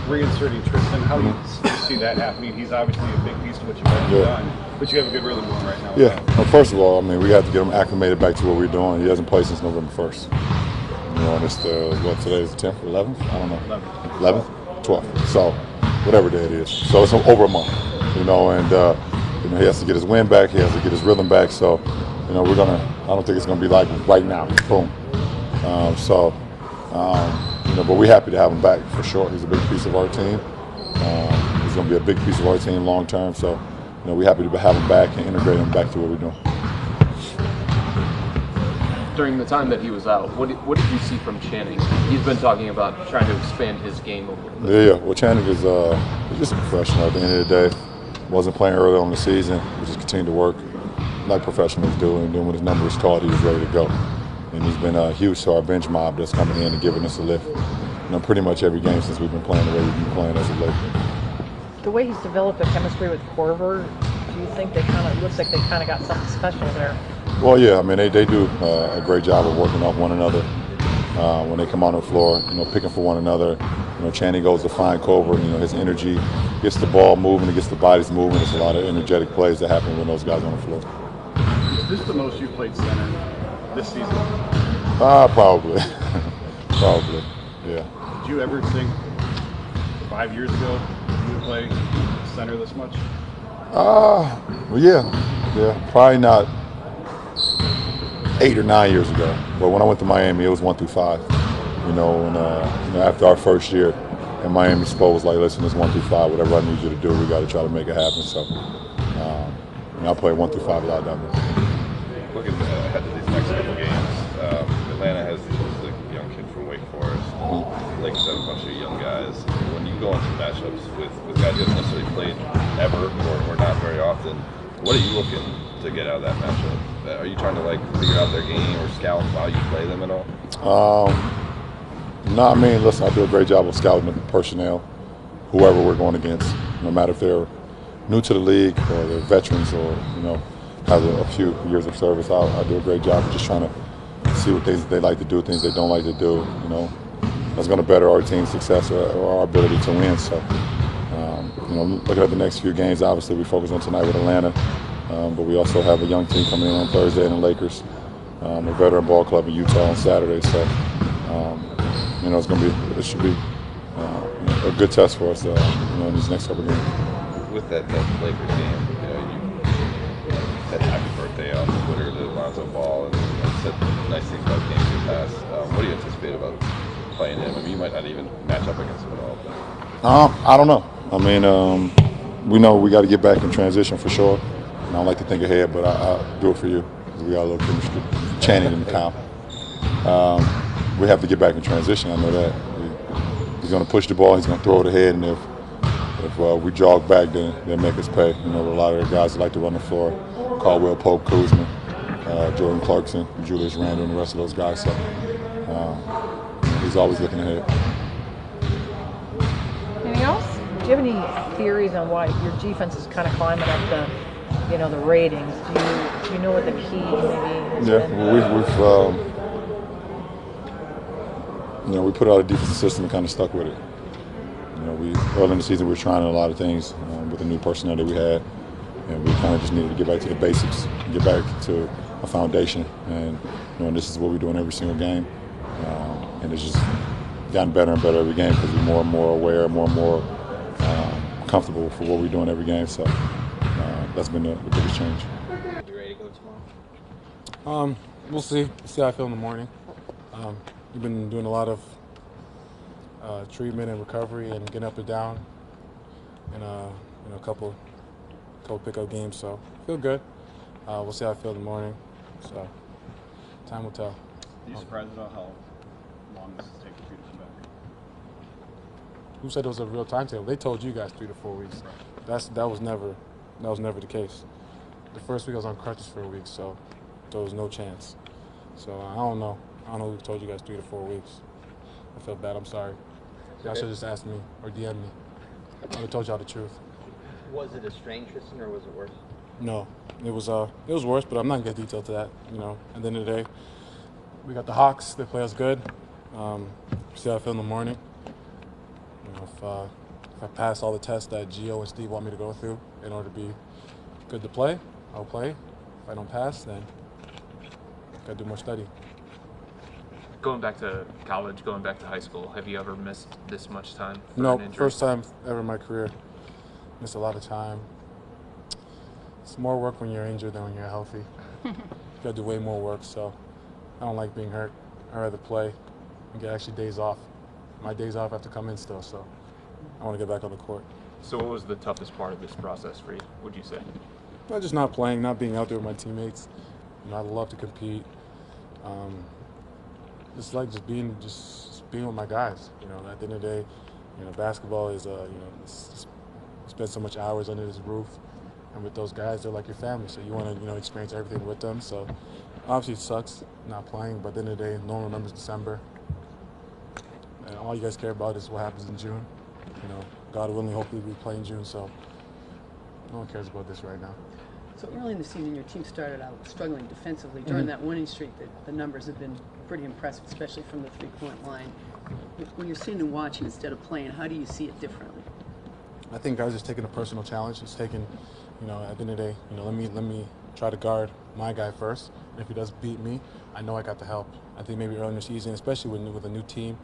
reinserting Tristan. How do you see that happening? He's obviously a big piece to what you guys have done, but you have a good rhythm going right now. Yeah. Well, first of all, I mean, we have to get him acclimated back to what we're doing. He hasn't played since November 1st. You know, and it's today is the 10th, 11th? I don't know. 11th? 12th. So, whatever day it is. So, it's over a month, you know, and, you know, he has to get his wind back. He has to get his rhythm back. So, you know, I don't think it's going to be like right now. Boom. You know, but we're happy to have him back for sure. He's a big piece of our team. He's going to be a big piece of our team long term. So, you know, we're happy to have him back and integrate him back to what we're doing. During the time that he was out, what did you see from Channing? He's been talking about trying to expand his game a little bit. Yeah. Well, Channing is just a professional. At the end of the day, wasn't playing early on in the season. We just continued to work like professionals do, and then when his number was called, he was ready to go. And he's been huge to our bench mob that's coming in and giving us a lift. You know, pretty much every game since we've been playing the way we've been playing as of late. The way he's developed a chemistry with Korver, do you think looks like they kind of got something special there? Well, yeah, I mean, they do a great job of working off one another when they come on the floor, you know, picking for one another. You know, Channing goes to find Korver, you know, his energy, gets the ball moving, it gets the bodies moving. There's a lot of energetic plays that happen when those guys are on the floor. Is this the most you've played center this season? Probably. Probably, yeah. Did you ever think 5 years ago you would play center this much? Well, yeah. Probably not 8 or 9 years ago. But when I went to Miami, it was 1 through 5. You know, and you know, after our first year, and Miami Spo was like, listen, it's 1 through 5. Whatever I need you to do, we got to try to make it happen. So, you know, I played 1 through 5 a lot of that. Looking ahead to these next couple games, Atlanta has the young kid from Wake Forest. Lakers have a bunch of young guys. When you go into matchups with guys who haven't necessarily played ever or not very often, what are you looking to get out of that matchup? Are you trying to like figure out their game or scout while you play them at all? No, I mean, listen, I do a great job of scouting the personnel, whoever we're going against, no matter if they're new to the league or they're veterans or, you know, have a few years of service. I do a great job of just trying to see what things they like to do, things they don't like to do, you know. That's going to better our team's success or our ability to win. So, you know, looking at the next few games, obviously we focus on tonight with Atlanta, but we also have a young team coming in on Thursday in the Lakers, a veteran ball club in Utah on Saturday. So, you know, it should be a good test for us, you know, in these next couple of games. With that Lakers game, you know, you said happy birthday on Twitter to Lonzo Ball, and you know, said nice things about games in the past. What do you anticipate about playing him? I mean, you might not even match up against him at all. But. I don't know. I mean, we know we got to get back in transition for sure. And I don't like to think ahead, but I'll do it for you because we got a little chemistry. Channing in the count. We have to get back in transition. I know that. He's going to push the ball. He's going to throw it ahead, and if we jog back, then they'll make us pay. You know, a lot of the guys that like to run the floor, Caldwell Pope, Kuzma, Jordan Clarkson, Julius Randle, and the rest of those guys. So he's always looking ahead. Anything else? Do you have any theories on why your defense is kind of climbing up the ratings? Do you know what the key maybe has been? Well, we put out a defensive system and kind of stuck with it. You know, early in the season we were trying a lot of things with the new personnel that we had, and we kind of just needed to get back to the basics, get back to a foundation, and you know, this is what we're doing every single game, and it's just gotten better and better every game because we're more and more aware, more and more comfortable for what we're doing every game. So that's been the biggest change. You ready to go tomorrow? We'll see. See how I feel in the morning. We've been doing a lot of treatment and recovery and getting up and down, and a couple pickup games. So I feel good. We'll see how I feel in the morning. So time will tell. Are you surprised about how long this is taking for you to come back? Who said it was a real timetable? They told you guys 3 to 4 weeks. That was never the case. The first week I was on crutches for a week, so there was no chance. So I don't know. I don't know who told you guys 3 to 4 weeks. I feel bad. I'm sorry. Y'all should have just asked me or DM me. I would have told y'all the truth. Was it a strain, Tristan, or was it worse? No, it was worse, but I'm not gonna get detailed to that. You know, at the end of the day, we got the Hawks. They play us good. See how I feel in the morning. If I pass all the tests that Gio and Steve want me to go through in order to be good to play, I'll play. If I don't pass, then gotta do more study. Going back to college, going back to high school, have you ever missed this much time for No, an injury? first time ever in my career. Missed a lot of time. It's more work when you're injured than when you're healthy. You gotta do way more work, so I don't like being hurt. I'd rather play and get actually days off. My days off have to come in still, so I want to get back on the court. So what was the toughest part of this process for you, would you say? Well, just not playing, not being out there with my teammates. I love to compete. Just being with my guys. At the end of the day, basketball is you spend so much hours under this roof, and with those guys, they're like your family. So you want to experience everything with them. So obviously it sucks not playing, but at the end of the day, no one remembers December, and all you guys care about is what happens in June. God willing, hopefully we play in June. So no one cares about this right now. So early in the season, your team started out struggling defensively. During that winning streak, the numbers have been pretty impressive, especially from the three-point line. When you're sitting and watching instead of playing, how do you see it differently? I think guys just taking a personal challenge. It's taking, at the end of the day, let me try to guard my guy first. And if he does beat me, I know I got the help. I think maybe early in the season, especially with a new team,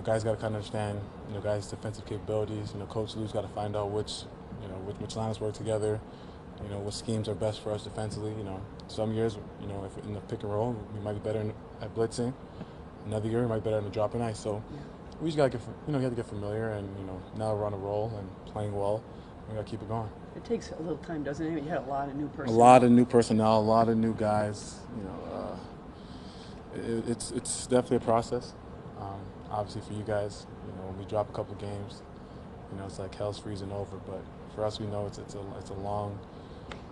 guys got to kind of understand, guys' defensive capabilities. Coach Lou's got to find out which lineups work together. What schemes are best for us defensively. Some years, if in the pick and roll, we might be better at blitzing. Another year, we might be better in the drop and ice. So we just got to get, you have to get familiar. And now we're on a roll and playing well. We got to keep it going. It takes a little time, doesn't it? You had a lot of new personnel. A lot of new personnel, a lot of new guys. It's definitely a process. Obviously, for you guys, when we drop a couple of games, it's like hell's freezing over. But for us, we know it's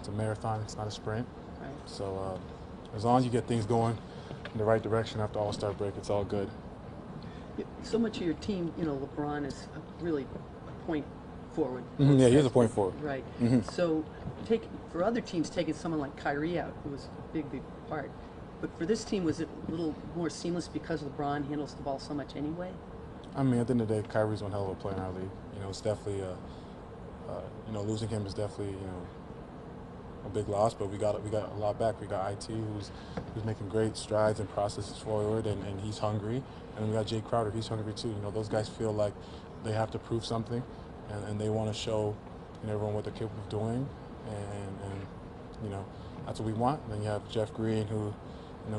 a marathon. It's not a sprint. Right. So as long as you get things going in the right direction after All-Star break, it's all good. So much of your team, LeBron is really a point forward. Yeah, he is a point forward. Right. So for other teams, taking someone like Kyrie out, who was a big part. But for this team, was it a little more seamless because LeBron handles the ball so much anyway? I mean, at the end of the day, Kyrie's one hell of a player in our league. It's definitely, losing him is definitely, a big loss. But we got a lot back. We got IT, who's making great strides and processes forward, and he's hungry. And we got Jay Crowder, he's hungry too. Those guys feel like they have to prove something, and they want to show everyone what they're capable of doing. And that's what we want. And then you have Jeff Green, who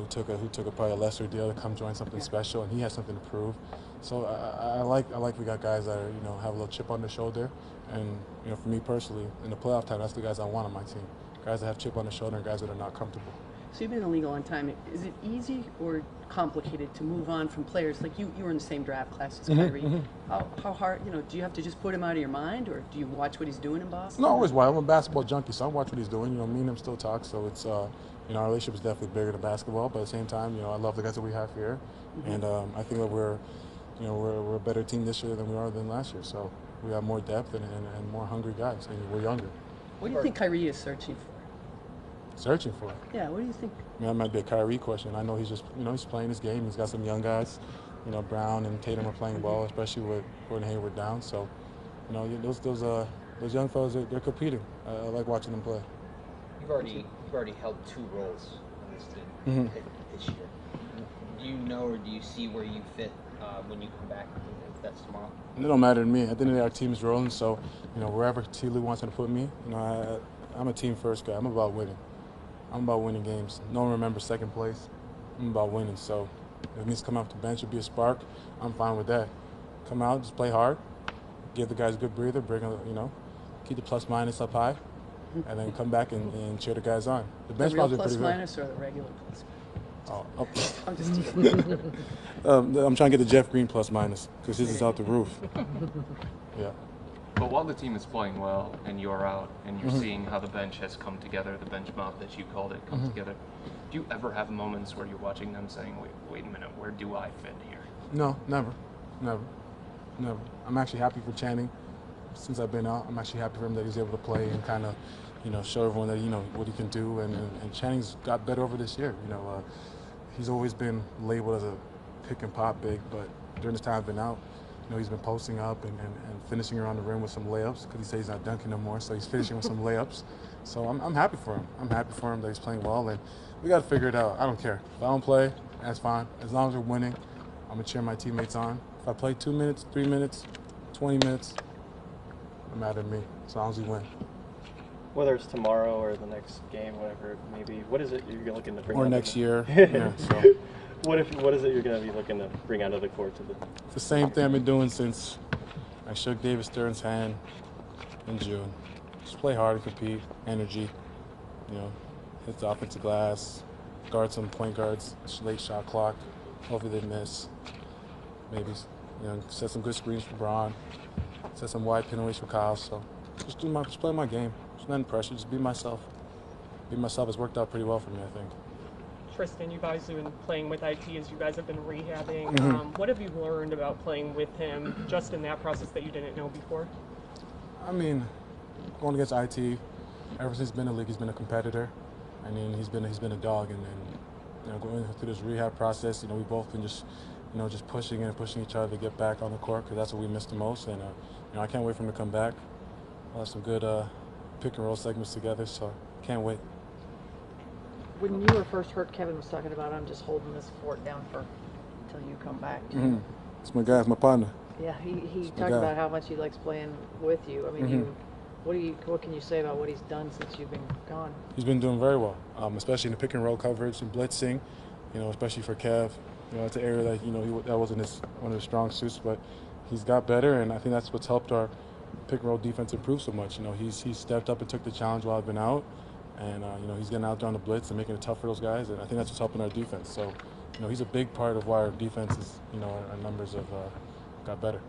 took a probably a lesser deal to come join something special, and he has something to prove. So I like we got guys that are, have a little chip on their shoulder, and for me personally, in the playoff time, that's the guys I want on my team. Guys that have chip on their shoulder and guys that are not comfortable. So you've been in the league a long time. Is it easy or complicated to move on from players like you were in the same draft class as Kyrie? How hard? Do you have to just put him out of your mind, or do you watch what he's doing in Boston? No, always why. I'm a basketball junkie, so I watch what he's doing. Me and him still talk, so it's our relationship is definitely bigger than basketball. But at the same time, I love the guys that we have here, and I think that we're a better team this year than we are than last year. So we have more depth and more hungry guys, and we're younger. What do you think Kyrie is searching for? Searching for? Yeah, what do you think? That might be a Kyrie question. I know he's just, he's playing his game. He's got some young guys. Brown and Tatum are playing ball, especially with Gordon Hayward down. So, those young fellas, they're competing. I like watching them play. You've already held 2 roles on this team this year. Do you know or do you see where you fit when you come back, if that's tomorrow? It don't matter to me. At the end of the day, our team is rolling. So, wherever T. Lou wants to put me, I'm a team first guy. I'm about winning. I'm about winning games. No one remembers second place. I'm about winning. So if it means come off the bench or be a spark, I'm fine with that. Come out, just play hard, give the guys a good breather, keep the plus minus up high, and then come back and cheer the guys on. The bench real probably plus pretty minus or the regular plus minus? Oh, I'm just teasing. I'm trying to get the Jeff Green plus minus because his is out the roof. Yeah. But while the team is playing well and you're out and you're seeing how the bench has come together, the bench mob that you called it come together, do you ever have moments where you're watching them saying, wait a minute, where do I fit here? No, never. I'm actually happy for Channing. Since I've been out, I'm actually happy for him that he's able to play and kind of, show everyone that, what he can do. And Channing's got better over this year. He's always been labeled as a pick and pop big, but during this time I've been out, he's been posting up and finishing around the rim with some layups because he says he's not dunking no more, so he's finishing with some layups. So I'm happy for him. I'm happy for him that he's playing well, and we got to figure it out. I don't care. If I don't play, that's fine. As long as we're winning, I'm going to cheer my teammates on. If I play 2 minutes, 3 minutes, 20 minutes, no matter to me, as long as we win. Whether it's tomorrow or the next game, whatever it may be, what is it you're looking to bring Or onto next the- year. Yeah, so. What is it you're going to be looking to bring onto the court to the? It's the same thing I've been doing since I shook David Stern's hand in June. Just play hard and compete, energy, hit the offensive glass, guard some point guards, late shot clock, hopefully they miss. Maybe, set some good screens for Bron, set some wide penalties for Kyle. So just play my game. There's nothing pressure, just be myself. Be myself has worked out pretty well for me, I think. Tristan, you've obviously been playing with IT as you guys have been rehabbing. Mm-hmm. What have you learned about playing with him just in that process that you didn't know before? I mean, going against IT, ever since he's been in the league, he's been a competitor. I mean, he's been a dog, and going through this rehab process, we've both been just pushing and pushing each other to get back on the court because that's what we missed the most. And I can't wait for him to come back. We'll have some good pick and roll segments together, so can't wait. When you were first hurt, Kevin was talking about, I'm just holding this fort down until you come back. Mm-hmm. It's my guy, it's my partner. Yeah, he talked about how much he likes playing with you. I mean, what can you say about what he's done since you've been gone? He's been doing very well, especially in the pick and roll coverage and blitzing. Especially for Kev. It's an area that that wasn't one of his strong suits, but he's got better, and I think that's what's helped our pick and roll defense improve so much. He's stepped up and took the challenge while I've been out, and he's getting out there on the blitz and making it tough for those guys, and I think that's what's helping our defense. So, he's a big part of why our defense is, our numbers have got better.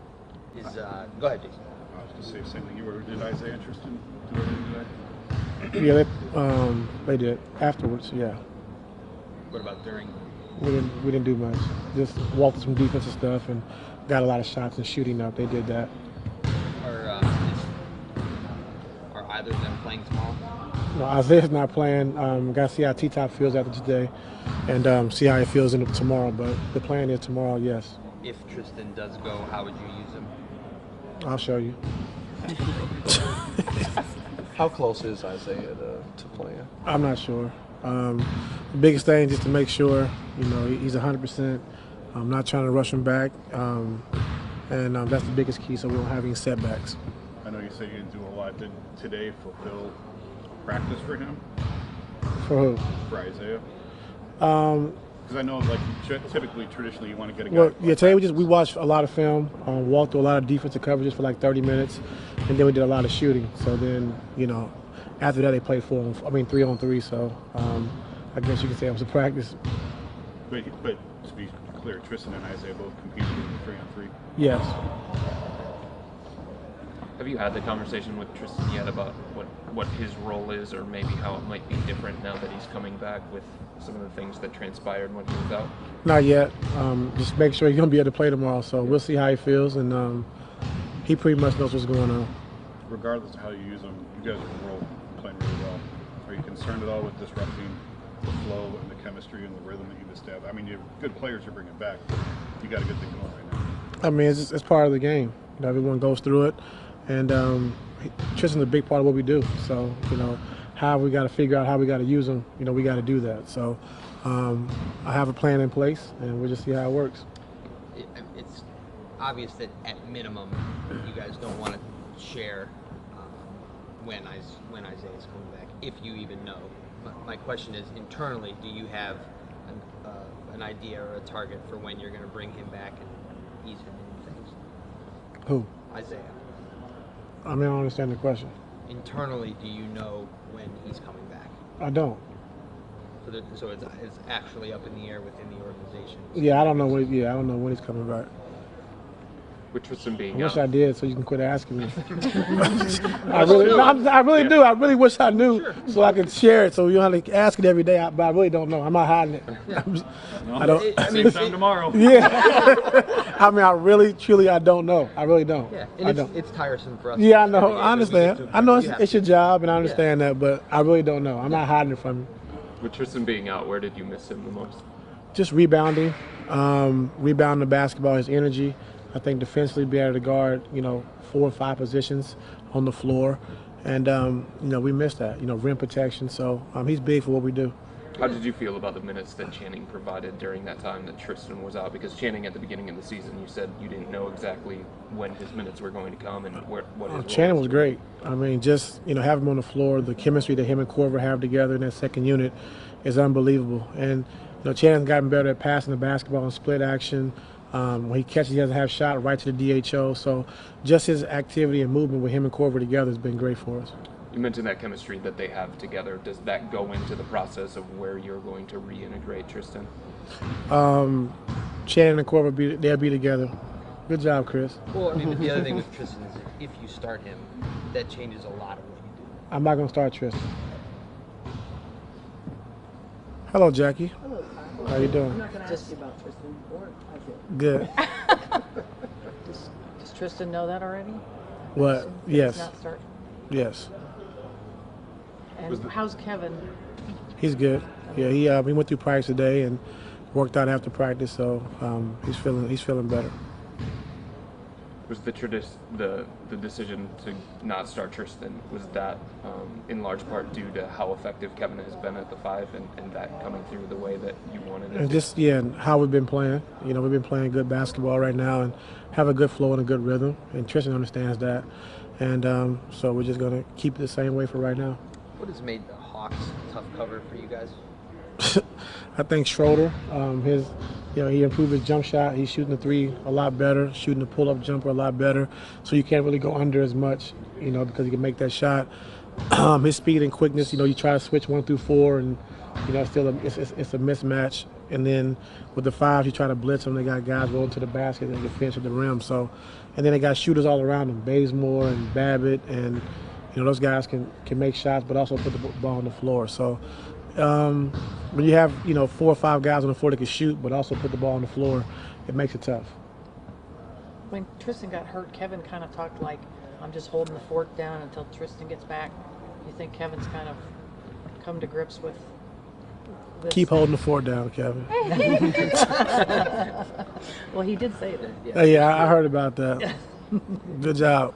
Go ahead, Jason. I was just saying the same thing. Did Isaiah and Tristan do everything today? Yeah, they did afterwards. Yeah. What about during? We didn't do much. Just walked through some defensive stuff and got a lot of shots and shooting up. They did that. Are either of them playing tomorrow? No, Isaiah's not playing. Got to see how T-Top feels after today, and see how he feels in tomorrow. But the plan is tomorrow. Yes. If Tristan does go, how would you use him? I'll show you. How close is Isaiah to playing? I'm not sure. The biggest thing just to make sure, he's 100%. I'm not trying to rush him back, and that's the biggest key so we don't have any setbacks. I know you say you didn't do a lot. Did today fulfill practice for him? For who? For Isaiah? Because I know, typically, traditionally, you want to get a guy. Well, yeah, today we watched a lot of film, walked through a lot of defensive coverages for like 30 minutes, and then we did a lot of shooting. So then, after that they played 3-on-3. So I guess you could say it was a practice. But to be clear, Tristan and Isaiah both competed in the 3-on-3. Yes. Have you had the conversation with Tristan yet about what his role is, or maybe how it might be different now that he's coming back with some of the things that transpired when he was out? Not yet. Just make sure he's going to be able to play tomorrow. So we'll see how he feels, and he pretty much knows what's going on. Regardless of how you use him, you guys are playing really well. Are you concerned at all with disrupting the flow and the chemistry and the rhythm that you've established? I mean, you have good players you're bringing back. You got a good thing going right now. I mean, it's part of the game. Everyone goes through it, and Tristan's a big part of what we do. So, how we got to figure out how we got to use him. We got to do that. So, I have a plan in place, and we'll just see how it works. It's obvious that at minimum, you guys don't want to share when Isaiah's coming back, if you even know. My question is, internally, do you have an idea or a target for when you're going to bring him back and ease him into things? Who? Isaiah. I mean, I don't understand the question. Internally, do you know when he's coming back? I don't. So it's actually up in the air within the organization. Yeah, I don't know when. Yeah, I don't know when he's coming back. With Tristan being I wish out. I did, so you can quit asking me. I really do. I really wish I knew, so I could share it. So you don't have to ask it every day. But I really don't know. I'm not hiding it. I don't. Same time tomorrow. Yeah. I mean, I really, truly, I don't know. I really don't. Yeah, and it's tiresome for us. Yeah, I know. I understand. I know it's your job, and I understand that, but I really don't know. I'm not hiding it from you. With Tristan being out, where did you miss him the most? Just rebounding, rebounding the basketball, his energy. I think defensively be able to guard, 4 or 5 positions on the floor. And, we missed that, rim protection. So he's big for what we do. How did you feel about the minutes that Channing provided during that time that Tristan was out? Because Channing, at the beginning of the season, you said you didn't know exactly when his minutes were going to come and what his role Channing was great. I mean, just, have him on the floor, the chemistry that him and Corver have together in that second unit is unbelievable. And, Channing's gotten better at passing the basketball and split action. When he catches, he doesn't have shot right to the DHO. So just his activity and movement with him and Corver together has been great for us. You mentioned that chemistry that they have together. Does that go into the process of where you're going to reintegrate Tristan? Channing and Corver, they'll be together. Good job, Chris. Well, I mean, the other thing with Tristan is if you start him, that changes a lot of what you do. I'm not going to start Tristan. Hello, Jackie. Hello, Kyle. How you doing? I'm not going to ask you about Tristan or Isaiah. Good. Does Tristan know that already? What? He's Yes. not start. Yes. And how's Kevin? He's good. Yeah, we went through practice today and worked out after practice, so he's feeling better. Was the decision to not start Tristan, was that in large part due to how effective Kevin has been at the 5 and that coming through the way that you wanted it? And just and how we've been playing. We've been playing good basketball right now and have a good flow and a good rhythm. And Tristan understands that. And so we're just going to keep it the same way for right now. What has made the Hawks a tough cover for you guys? I think Schroeder, he improved his jump shot. He's shooting the 3 a lot better, shooting the pull-up jumper a lot better. So you can't really go under as much, because he can make that shot. His speed and quickness, you try to switch 1 through 4, and still it's a mismatch. And then with the 5s, you try to blitz them. They got guys rolling to the basket and they can finish at the rim. So, and then they got shooters all around them, Bazemore and Babbitt, and those guys can make shots, but also put the ball on the floor. So when you have 4 or 5 guys on the floor that can shoot, but also put the ball on the floor, it makes it tough. When Tristan got hurt, Kevin kind of talked like, I'm just holding the fort down until Tristan gets back. You think Kevin's kind of come to grips with this? Keep holding the fort down, Kevin. Well, he did say that. Yeah, I heard about that. Good job.